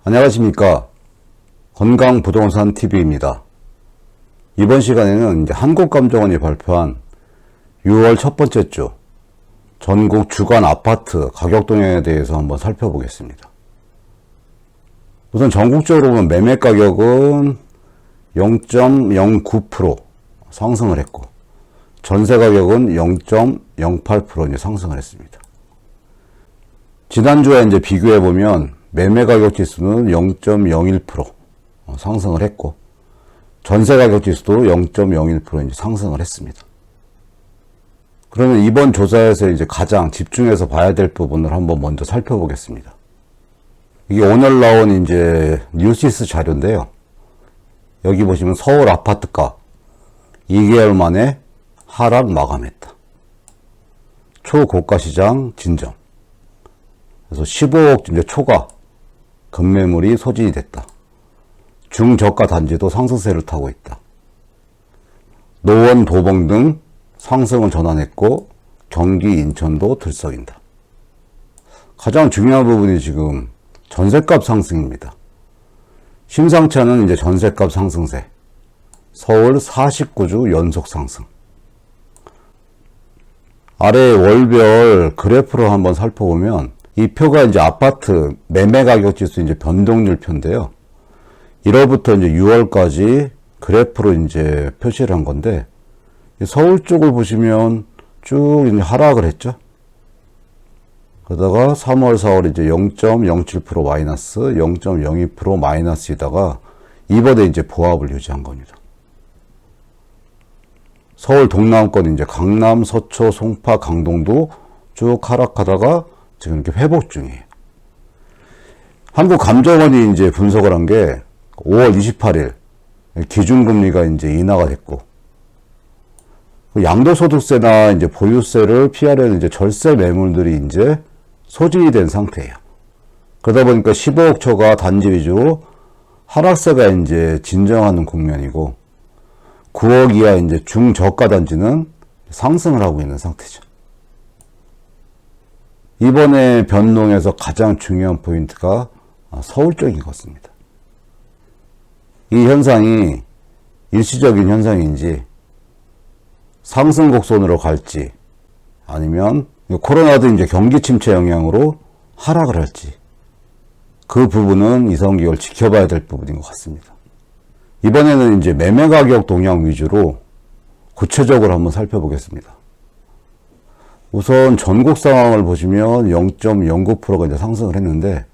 안녕하십니까. 건강부동산TV입니다. 이번 시간에는 이제 한국감정원이 발표한 6월 첫 번째 주 전국 주간 아파트 가격 동향에 대해서 한번 살펴보겠습니다. 우선 전국적으로 보면 매매 가격은 0.09% 상승을 했고, 전세 가격은 0.08% 이제 상승을 했습니다. 지난주에 이제 비교해 보면 매매 가격 지수는 0.01% 상승을 했고, 전세 가격 지수도 0.01% 이제 상승을 했습니다. 그러면 이번 조사에서 이제 가장 집중해서 봐야 될 부분을 한번 먼저 살펴보겠습니다. 이게 오늘 나온 이제 뉴시스 자료인데요. 여기 보시면 서울 아파트가 2개월 만에 하락 마감했다. 초고가 시장 진정. 그래서 15억 이제 초과 급매물이 소진이 됐다. 중저가 단지도 상승세를 타고 있다. 노원, 도봉 등 상승을 전환했고, 경기, 인천도 들썩인다. 가장 중요한 부분이 지금 전셋값 상승입니다. 심상치 않은 이제 전셋값 상승세. 서울 49주 연속 상승. 아래 월별 그래프로 한번 살펴보면, 이 표가 이제 아파트 매매 가격 지수 이제 변동률 표인데요. 1월부터 이제 6월까지 그래프로 이제 표시를 한 건데, 서울 쪽을 보시면 쭉 이제 하락을 했죠. 그러다가 3월, 4월 이제 0.07% 마이너스, 0.02% 마이너스이다가 이번에 이제 보합을 유지한 겁니다. 서울 동남권 이제 강남, 서초, 송파, 강동도 쭉 하락하다가 지금 이렇게 회복 중이에요. 한국감정원이 이제 분석을 한 게 5월 28일 기준금리가 이제 인하가 됐고, 양도소득세나 이제 보유세를 피하려는 이제 절세 매물들이 이제 소진이 된 상태예요. 그러다 보니까 15억 초과 단지 위주로 하락세가 이제 진정하는 국면이고, 9억 이하 이제 중저가 단지는 상승을 하고 있는 상태죠. 이번에 변동에서 가장 중요한 포인트가 서울 쪽인 것 같습니다. 이 현상이 일시적인 현상인지 상승 곡선으로 갈지, 아니면 코로나도 이제 경기 침체 영향으로 하락을 할지, 그 부분은 이성기월 지켜봐야 될 부분인 것 같습니다. 이번에는 이제 매매 가격 동향 위주로 구체적으로 한번 살펴보겠습니다. 우선 전국 상황을 보시면 0.09%가 이제 상승을 했는데,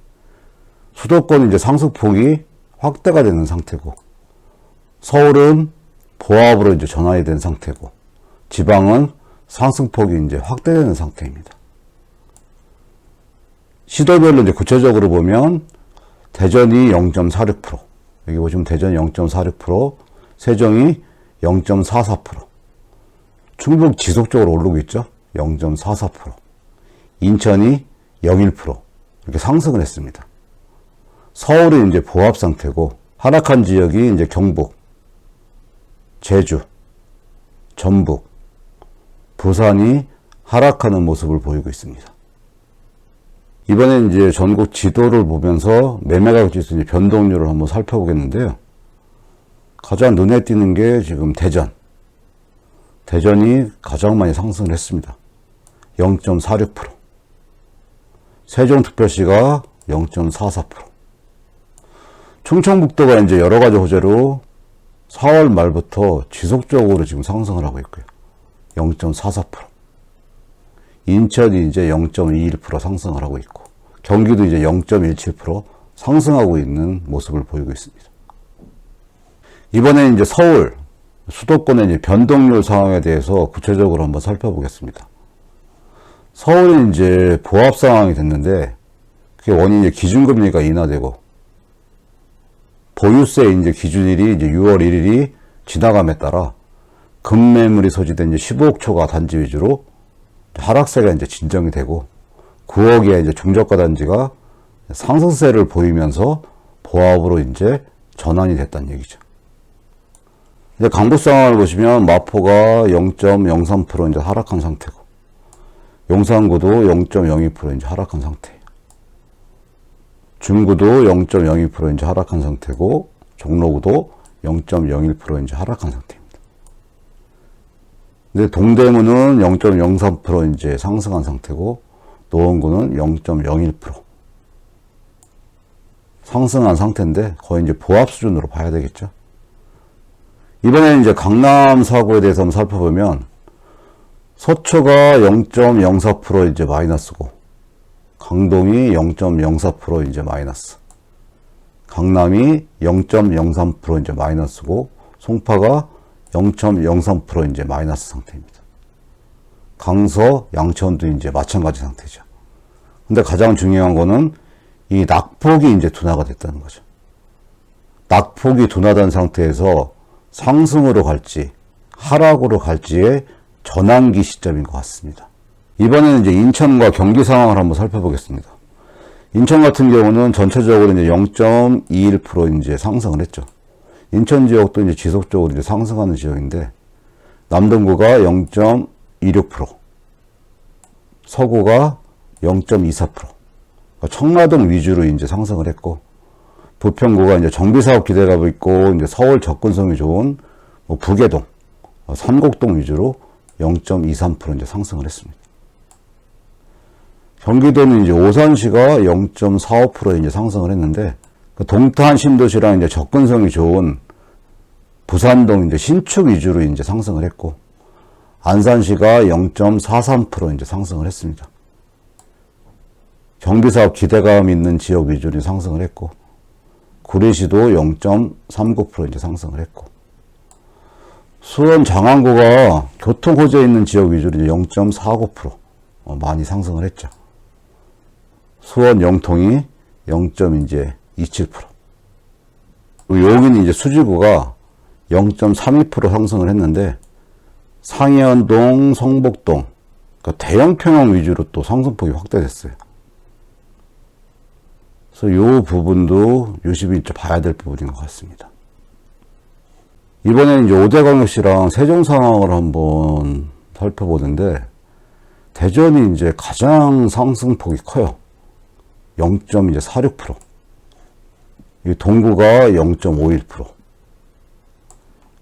수도권 이제 상승폭이 확대가 되는 상태고, 서울은 보합으로 이제 전환이 된 상태고, 지방은 상승폭이 이제 확대되는 상태입니다. 시도별로 이제 구체적으로 보면 대전이 0.46%, 여기 보시면 대전이 0.46%, 세종이 0.44%, 충북 지속적으로 오르고 있죠. 0.44%, 인천이 0.1% 이렇게 상승을 했습니다. 서울이 이제 보합 상태고, 하락한 지역이 이제 경북, 제주, 전북, 부산이 하락하는 모습을 보이고 있습니다. 이번엔 이제 전국 지도를 보면서 매매 가격 지수 변동률을 한번 살펴보겠는데요. 가장 눈에 띄는 게 지금 대전이 가장 많이 상승을 했습니다. 0.46%. 세종특별시가 0.44%. 충청북도가 이제 여러 가지 호재로 4월 말부터 지속적으로 지금 상승을 하고 있고요. 0.44%. 인천이 이제 0.21% 상승을 하고 있고, 경기도 이제 0.17% 상승하고 있는 모습을 보이고 있습니다. 이번에 이제 서울, 수도권의 이제 변동률 상황에 대해서 구체적으로 한번 살펴보겠습니다. 서울이 이제 보합 상황이 됐는데, 그게 원인이 기준금리가 인하되고, 보유세 이제 기준일이 이제 6월 1일이 지나감에 따라 급매물이 소지된 이제 15억 초과 단지 위주로 하락세가 이제 진정이 되고, 9억의 이제 중저가 단지가 상승세를 보이면서 보합으로 이제 전환이 됐다는 얘기죠. 이제 강북 상황을 보시면 마포가 0.03% 이제 하락한 상태고, 용산구도 0.02% 이제 하락한 상태예요. 중구도 0.02% 이제 하락한 상태고, 종로구도 0.01% 이제 하락한 상태입니다. 근데 동대문은 0.03% 이제 상승한 상태고, 노원구는 0.01% 상승한 상태인데, 거의 이제 보합 수준으로 봐야 되겠죠. 이번에 이제 강남 사고에 대해서 한번 살펴보면, 서초가 0.04% 이제 마이너스고, 강동이 0.04% 이제 마이너스. 강남이 0.03% 이제 마이너스고, 송파가 0.03% 이제 마이너스 상태입니다. 강서, 양천도 이제 마찬가지 상태죠. 근데 가장 중요한 거는 이 낙폭이 이제 둔화가 됐다는 거죠. 낙폭이 둔화된 상태에서 상승으로 갈지, 하락으로 갈지의 전환기 시점인 것 같습니다. 이번에는 이제 인천과 경기 상황을 한번 살펴보겠습니다. 인천 같은 경우는 전체적으로 이제 0.21% 이제 상승을 했죠. 인천 지역도 이제 지속적으로 이제 상승하는 지역인데, 남동구가 0.26%, 서구가 0.24%, 그러니까 청라동 위주로 이제 상승을 했고, 부평구가 이제 정비사업 기대감이 있고, 이제 서울 접근성이 좋은 뭐 부계동, 삼곡동 위주로 0.23% 이제 상승을 했습니다. 경기도는 이제 오산시가 0.45% 이제 상승을 했는데, 그 동탄 신도시랑 이제 접근성이 좋은 부산동 이제 신축 위주로 이제 상승을 했고, 안산시가 0.43% 이제 상승을 했습니다. 정비사업 기대감 있는 지역 위주로 상승을 했고, 구리시도 0.39% 이제 상승을 했고, 수원 장안구가 교통 호재에 있는 지역 위주로 0.49% 많이 상승을 했죠. 수원 영통이 0.27%. 여기는 이제 수지구가 0.32% 상승을 했는데, 상현동, 성복동, 그러니까 대형 평형 위주로 또 상승폭이 확대됐어요. 그래서 이 부분도 유심히 봐야 될 부분인 것 같습니다. 이번에는 이제 오대광역시랑 세종 상황을 한번 살펴보는데, 대전이 이제 가장 상승폭이 커요. 0.46%. 이 동구가 0.51%.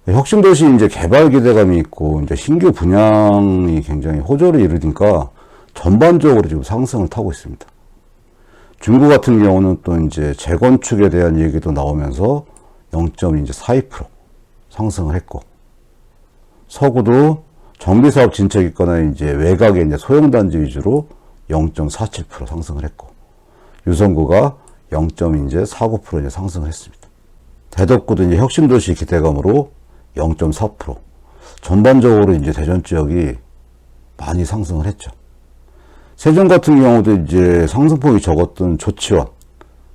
혁신도시 이제 개발 기대감이 있고, 이제 신규 분양이 굉장히 호조를 이루니까 전반적으로 지금 상승을 타고 있습니다. 중구 같은 경우는 또 이제 재건축에 대한 얘기도 나오면서 0.42% 상승을 했고, 서구도 정비사업 진척 있거나 이제 외곽의 이제 소형단지 위주로 0.47% 상승을 했고, 유성구가 0.49% 이제 상승을 했습니다. 대덕구도 이제 혁신도시 기대감으로 0.4%. 전반적으로 이제 대전 지역이 많이 상승을 했죠. 세종 같은 경우도 이제 상승폭이 적었던 조치원,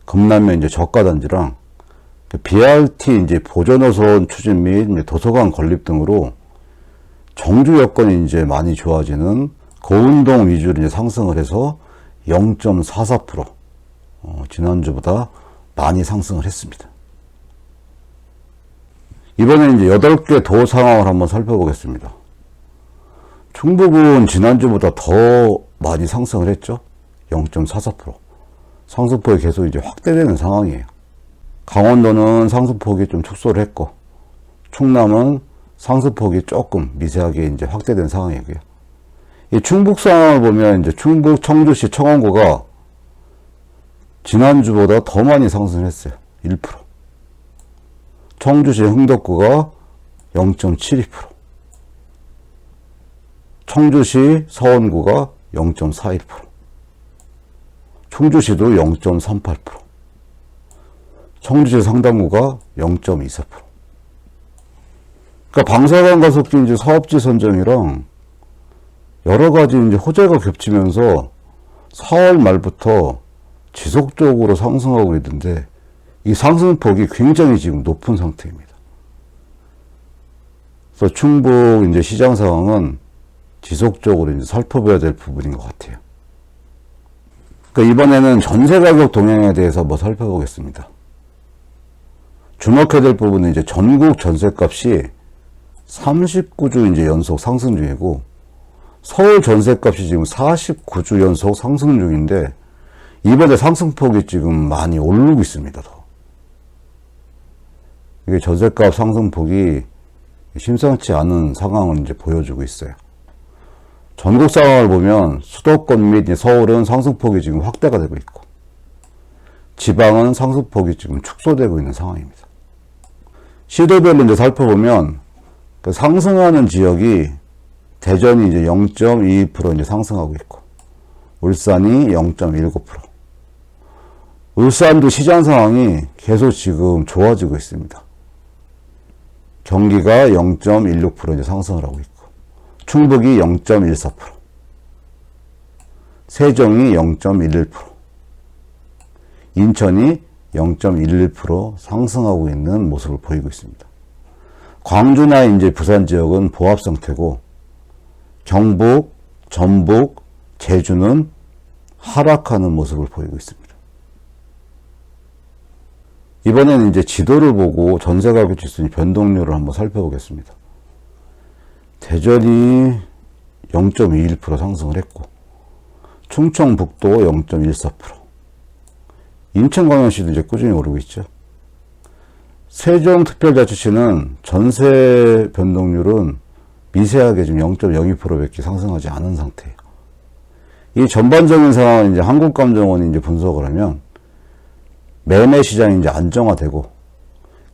금남면 이제 저가단지랑 BRT 이제 보전호선 추진 및 이제 도서관 건립 등으로 정주 여건이 이제 많이 좋아지는 고운동 위주로 이제 상승을 해서 0.44%, 지난주보다 많이 상승을 했습니다. 이번에 이제 8개 도 상황을 한번 살펴보겠습니다. 충북은 지난주보다 더 많이 상승을 했죠. 0.44%. 상승폭이 계속 이제 확대되는 상황이에요. 강원도는 상승폭이 좀 축소를 했고, 충남은 상승폭이 조금 미세하게 이제 확대된 상황이고요. 이 충북 상황을 보면 이제 충북 청주시 청원구가 지난주보다 더 많이 상승했어요. 1%. 청주시 흥덕구가 0.72%. 청주시 서원구가 0.41%. 충주시도 0.38%. 청주시 상당구가 0.24%. 그러니까 방사선 가속기 이제 사업지 선정이랑 여러 가지 이제 호재가 겹치면서 4월 말부터 지속적으로 상승하고 있는데, 이 상승폭이 굉장히 지금 높은 상태입니다. 그래서 충북 이제 시장 상황은 지속적으로 이제 살펴봐야 될 부분인 것 같아요. 그러니까 이번에는 전세 가격 동향에 대해서 뭐 살펴보겠습니다. 주목해야 될 부분은 이제 전국 전세값이 39주 이제 연속 상승 중이고, 서울 전세값이 지금 49주 연속 상승 중인데, 이번에 상승폭이 지금 많이 오르고 있습니다. 더. 이게 전셋값 상승폭이 심상치 않은 상황을 이제 보여주고 있어요. 전국 상황을 보면 수도권 및 서울은 상승폭이 지금 확대가 되고 있고, 지방은 상승폭이 지금 축소되고 있는 상황입니다. 시도별로 이제 살펴보면 그 상승하는 지역이 대전이 이제 0.22% 이제 상승하고 있고, 울산이 0.19%. 울산도 시장 상황이 계속 지금 좋아지고 있습니다. 경기가 0.16% 이제 상승을 하고 있고, 충북이 0.14%, 세종이 0.11%, 인천이 0.11% 상승하고 있는 모습을 보이고 있습니다. 광주나 이제 부산 지역은 보합 상태고, 경북, 전북, 제주는 하락하는 모습을 보이고 있습니다. 이번에는 이제 지도를 보고 전세가격 지수 변동률을 한번 살펴보겠습니다. 대전이 0.21% 상승을 했고, 충청북도 0.14%, 인천광역시도 이제 꾸준히 오르고 있죠. 세종특별자치시는 전세 변동률은 미세하게 지금 0.02%밖에 상승하지 않은 상태예요. 이 전반적인 상황은 이제 한국감정원이 이제 분석을 하면 매매 시장이 이제 안정화되고,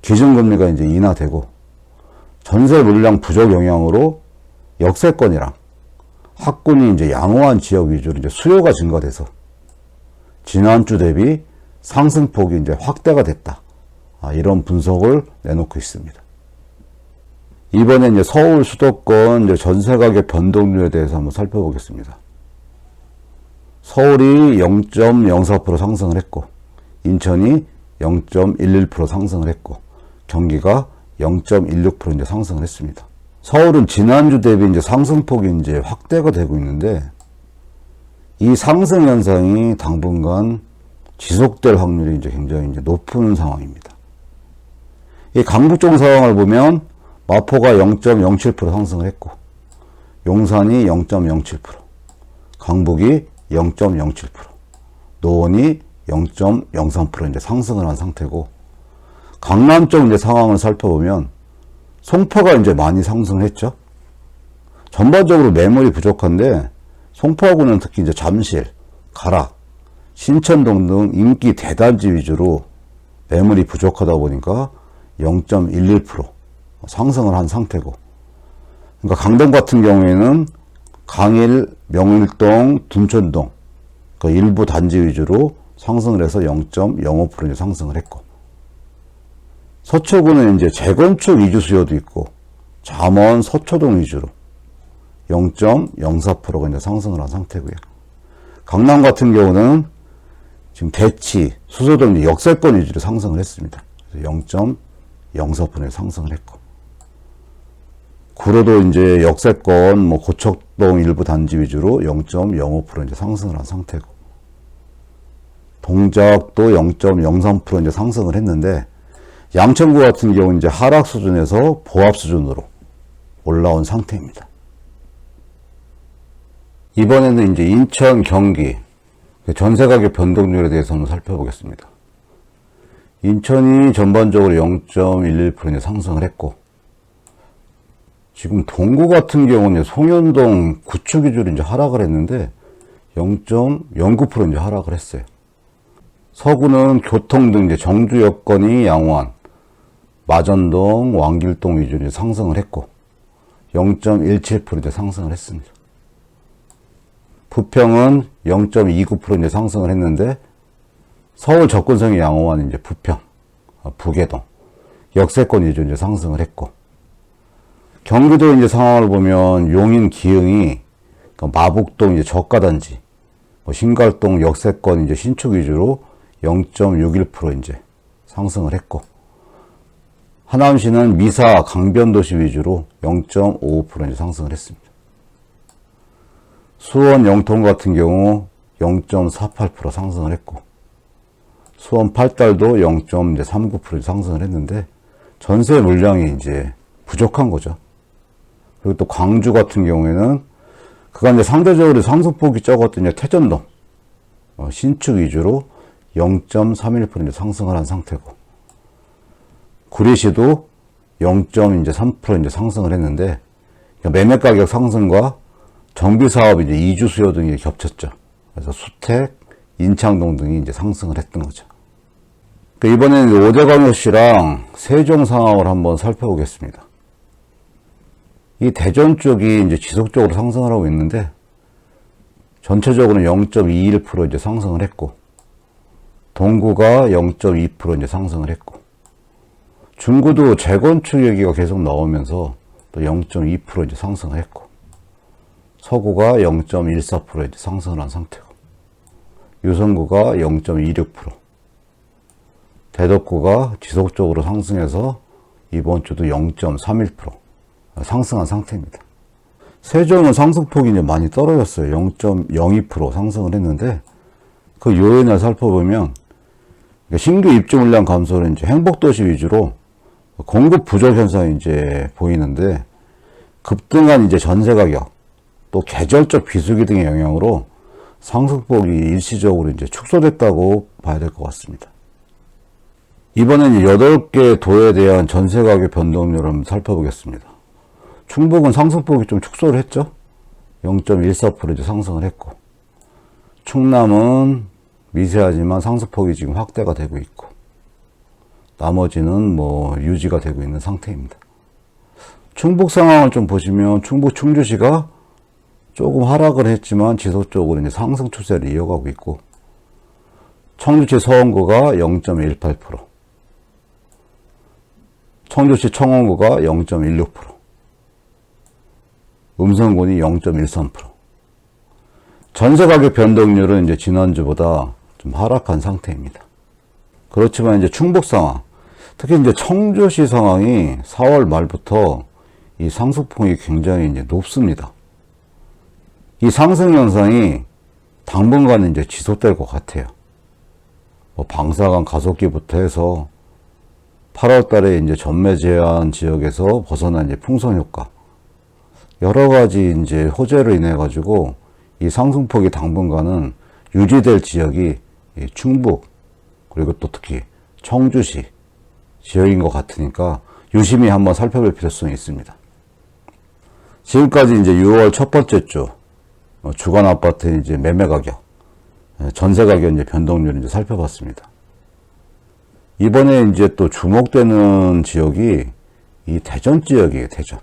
기준금리가 이제 인하되고, 전세 물량 부족 영향으로 역세권이랑 학군이 이제 양호한 지역 위주로 이제 수요가 증가돼서 지난주 대비 상승폭이 이제 확대가 됐다. 이런 분석을 내놓고 있습니다. 이번에 이제 서울 수도권 이제 전세 가격 변동률에 대해서 한번 살펴보겠습니다. 서울이 0.04% 상승을 했고, 인천이 0.11% 상승을 했고, 경기가 0.16% 이제 상승을 했습니다. 서울은 지난주 대비 이제 상승폭이 이제 확대가 되고 있는데, 이 상승 현상이 당분간 지속될 확률이 이제 굉장히 이제 높은 상황입니다. 이 강북 쪽 상황을 보면 마포가 0.07% 상승을 했고, 용산이 0.07%, 강북이 0.07%, 노원이 0.03% 이제 상승을 한 상태고, 강남 쪽 이제 상황을 살펴보면 송파가 이제 많이 상승을 했죠. 전반적으로 매물이 부족한데 송파구는 특히 이제 잠실, 가락, 신천동 등 인기 대단지 위주로 매물이 부족하다 보니까 0.11% 상승을 한 상태고, 그러니까 강동 같은 경우에는 강일, 명일동, 둔천동 그 일부 단지 위주로 상승을 해서 0.05% 이제 상승을 했고, 서초구는 이제 재건축 위주 수요도 있고 잠원, 서초동 위주로 0.04%가 이제 상승을 한 상태고요. 강남 같은 경우는 지금 대치, 수서동 이제 역세권 위주로 상승을 했습니다. 0.04% 상승을 했고, 구로도 이제 역세권, 고척동 일부 단지 위주로 0.05% 이제 상승을 한 상태고, 동작도 0.03% 이제 상승을 했는데, 양천구 같은 경우는 이제 하락 수준에서 보합 수준으로 올라온 상태입니다. 이번에는 이제 인천, 경기 전세가격 변동률에 대해서 한번 살펴보겠습니다. 인천이 전반적으로 0.11% 이제 상승을 했고, 지금 동구 같은 경우는 송현동 구축 위주로 이제 하락을 했는데 0.09% 이제 하락을 했어요. 서구는 교통 등 이제 정주 여건이 양호한 마전동, 왕길동 위주로 이제 상승을 했고 0.17% 이제 상승을 했습니다. 부평은 0.29% 이제 상승을 했는데 서울 접근성이 양호한 이제 부평, 부계동, 역세권 위주로 이제 상승을 했고, 경기도 이제 상황을 보면 용인, 기흥이 마북동 이제 저가단지, 신갈동 역세권 이제 신축 위주로 0.61% 이제 상승을 했고, 하남시는 미사, 강변도시 위주로 0.55% 이제 상승을 했습니다. 수원, 영통 같은 경우 0.48% 상승을 했고, 수원 팔달도 0.39% 상승을 했는데 전세 물량이 이제 부족한 거죠. 그리고 또 광주 같은 경우에는 그간 이제 상대적으로 상승폭이 적었던 이제 태전동, 신축 위주로 0.31% 상승을 한 상태고, 구리시도 0.3% 상승을 했는데, 매매 가격 상승과 정비 사업 이주 수요 등이 겹쳤죠. 그래서 수택, 인창동 등이 상승을 했던 거죠. 이번에는 오대광역시랑 세종 상황을 한번 살펴보겠습니다. 이 대전 쪽이 지속적으로 상승을 하고 있는데, 전체적으로 0.21% 상승을 했고, 동구가 0.2% 상승을 했고, 중구도 재건축 얘기가 계속 나오면서 또 0.2% 상승을 했고, 서구가 0.14% 상승을 한 상태고, 유성구가 0.26%, 대덕구가 지속적으로 상승해서 이번 주도 0.31% 상승한 상태입니다. 세종은 상승폭이 많이 떨어졌어요. 0.02% 상승을 했는데, 그 요인을 살펴보면 신규 입주 물량 감소는 행복도시 위주로 공급 부족 현상이 보이는데, 급등한 전세 가격, 또 계절적 비수기 등의 영향으로 상승폭이 일시적으로 축소됐다고 봐야 될 것 같습니다. 이번엔 8개 도에 대한 전세 가격 변동률을 한번 살펴보겠습니다. 충북은 상승폭이 좀 축소를 했죠. 0.14% 상승을 했고, 충남은 미세하지만 상승폭이 지금 확대가 되고 있고, 나머지는 유지가 되고 있는 상태입니다. 충북 상황을 좀 보시면 충북 충주시가 조금 하락을 했지만 지속적으로 상승 추세를 이어가고 있고, 청주시 서원구가 0.18%, 청주시 청원구가 0.16%, 음성군이 0.13%. 전세 가격 변동률은 지난주보다 좀 하락한 상태입니다. 그렇지만 충북 상황, 특히 청주시 상황이 4월 말부터 이 상승폭이 굉장히 높습니다. 이 상승 현상이 당분간 지속될 것 같아요. 방사강 가속기부터 해서 8월 달에 전매 제한 지역에서 벗어난 풍선 효과, 여러 가지 호재로 인해 가지고 이 상승폭이 당분간은 유지될 지역이 충북, 그리고 또 특히 청주시 지역인 것 같으니까 유심히 한번 살펴볼 필요성이 있습니다. 지금까지 6월 첫 번째 주 주간 아파트 매매 가격, 전세 가격 변동률을 살펴봤습니다. 이번에 또 주목되는 지역이 이 대전 지역이에요, 대전.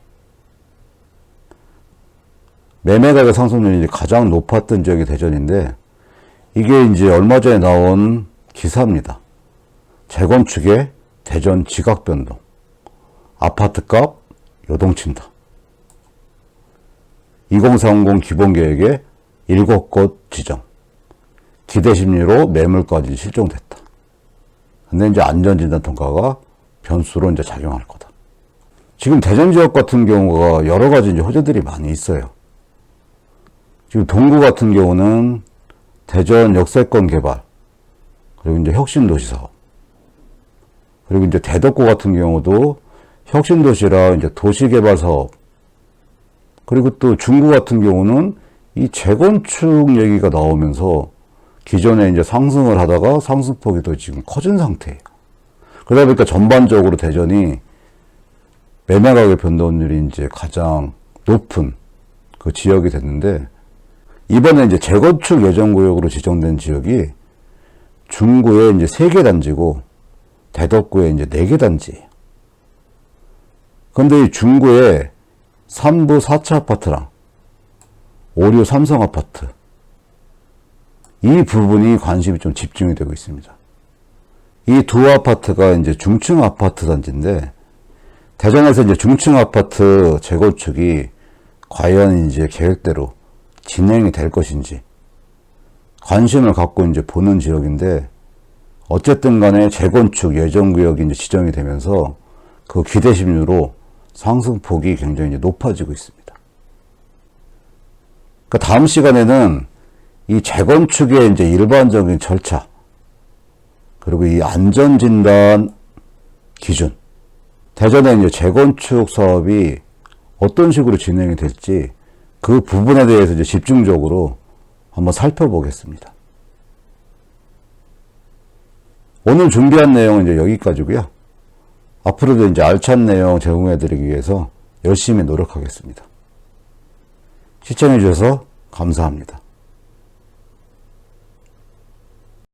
매매 가격 상승률이 가장 높았던 지역이 대전인데, 이게 얼마 전에 나온 기사입니다. 재건축의 대전 지각 변동, 아파트값 요동친다. 2030 기본계획에 7곳 지정, 기대 심리로 매물까지 실종됐다. 근데 안전진단 통과가 변수로 작용할 거다. 지금 대전 지역 같은 경우가 여러 가지 호재들이 많이 있어요. 지금 동구 같은 경우는 대전 역세권 개발, 그리고 혁신도시 사업, 그리고 대덕구 같은 경우도 혁신도시라 도시개발 사업, 그리고 또 중구 같은 경우는 이 재건축 얘기가 나오면서 기존에 상승을 하다가 상승폭이 더 지금 커진 상태예요. 그러다 보니까 전반적으로 대전이 매매 가격 변동률이 가장 높은 그 지역이 됐는데, 이번에 재건축 예정 구역으로 지정된 지역이 중구에 3개 단지고 대덕구에 4개 단지예요. 그런데 이 중구에 3부 4차 아파트랑 5류 삼성 아파트, 이 부분이 관심이 좀 집중이 되고 있습니다. 이 두 아파트가 중층 아파트 단지인데, 대전에서 중층 아파트 재건축이 과연 계획대로 진행이 될 것인지 관심을 갖고 보는 지역인데, 어쨌든 간에 재건축 예정구역이 지정이 되면서 그 기대 심리로 상승폭이 굉장히 높아지고 있습니다. 그러니까 다음 시간에는 이 재건축의 일반적인 절차, 그리고 이 안전진단 기준, 대전의 재건축 사업이 어떤 식으로 진행이 될지 그 부분에 대해서 집중적으로 한번 살펴보겠습니다. 오늘 준비한 내용은 이제 여기까지고요. 앞으로도 이제 알찬 내용 제공해 드리기 위해서 열심히 노력하겠습니다. 시청해 주셔서 감사합니다.